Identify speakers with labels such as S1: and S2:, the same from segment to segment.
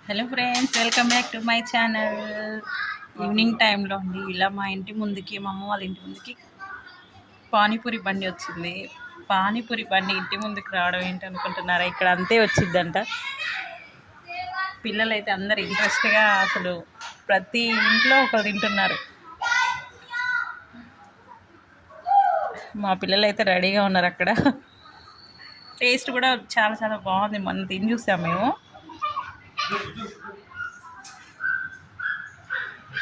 S1: Hello friends, welcome back to my channel. Evening టైంలో అండి ఇలా మా ఇంటి ముందుకి, మా అమ్మ వాళ్ళ ఇంటి ముందుకి పానీపూరి బండి వచ్చింది. పానీపూరి బండి ఇంటి ముందుకు రావడం ఏంటి అనుకుంటున్నారా? ఇక్కడ అంతే వచ్చిందంట. పిల్లలు అయితే అందరు ఇంట్రెస్ట్గా అసలు ప్రతి ఇంట్లో ఒకరు తింటున్నారు. మా పిల్లలు అయితే రెడీగా ఉన్నారు అక్కడ. టేస్ట్ కూడా చాలా చాలా బాగుంది. మొన్న తిని చూసాం మేము.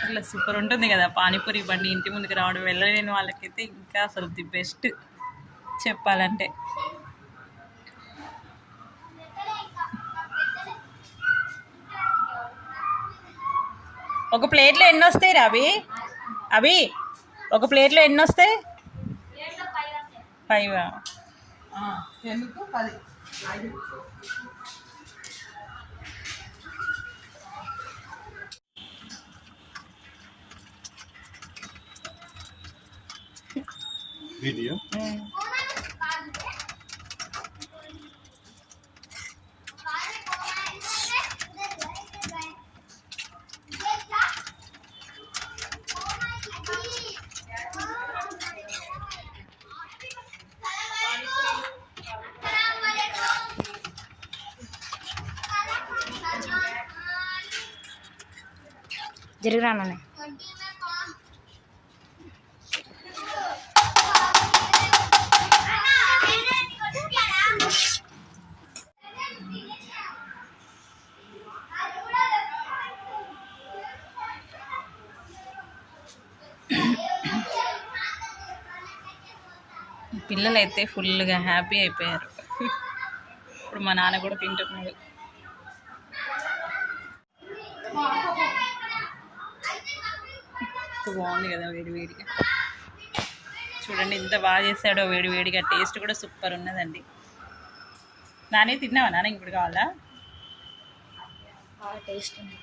S1: అట్లా సూపర్ ఉంటుంది కదా పానీపూరి బండి ఇంటి ముందుకు రావడం. వెళ్ళలేని వాళ్ళకైతే ఇంకా అసలు ది బెస్ట్ చెప్పాలంటే. ఒక ప్లేట్లో ఎన్ని వస్తాయి రా అవి ఒక ప్లేట్లో ఎన్ని వస్తాయి? 5.
S2: వీడియో
S3: జరిగిరాననే
S1: పిల్లలు అయితే ఫుల్గా హ్యాపీ అయిపోయారు. ఇప్పుడు మా నాన్న కూడా తింటున్నాడు. బాగుంది కదా వేడి వేడిగా. చూడండి ఎంత బాగా చేశాడో వేడి వేడిగా. టేస్ట్ కూడా సూపర్ ఉన్నదండి. నానే తిన్నావా నాన్న? ఇప్పుడు కావాలా?
S3: టేస్ట్ ఉంది.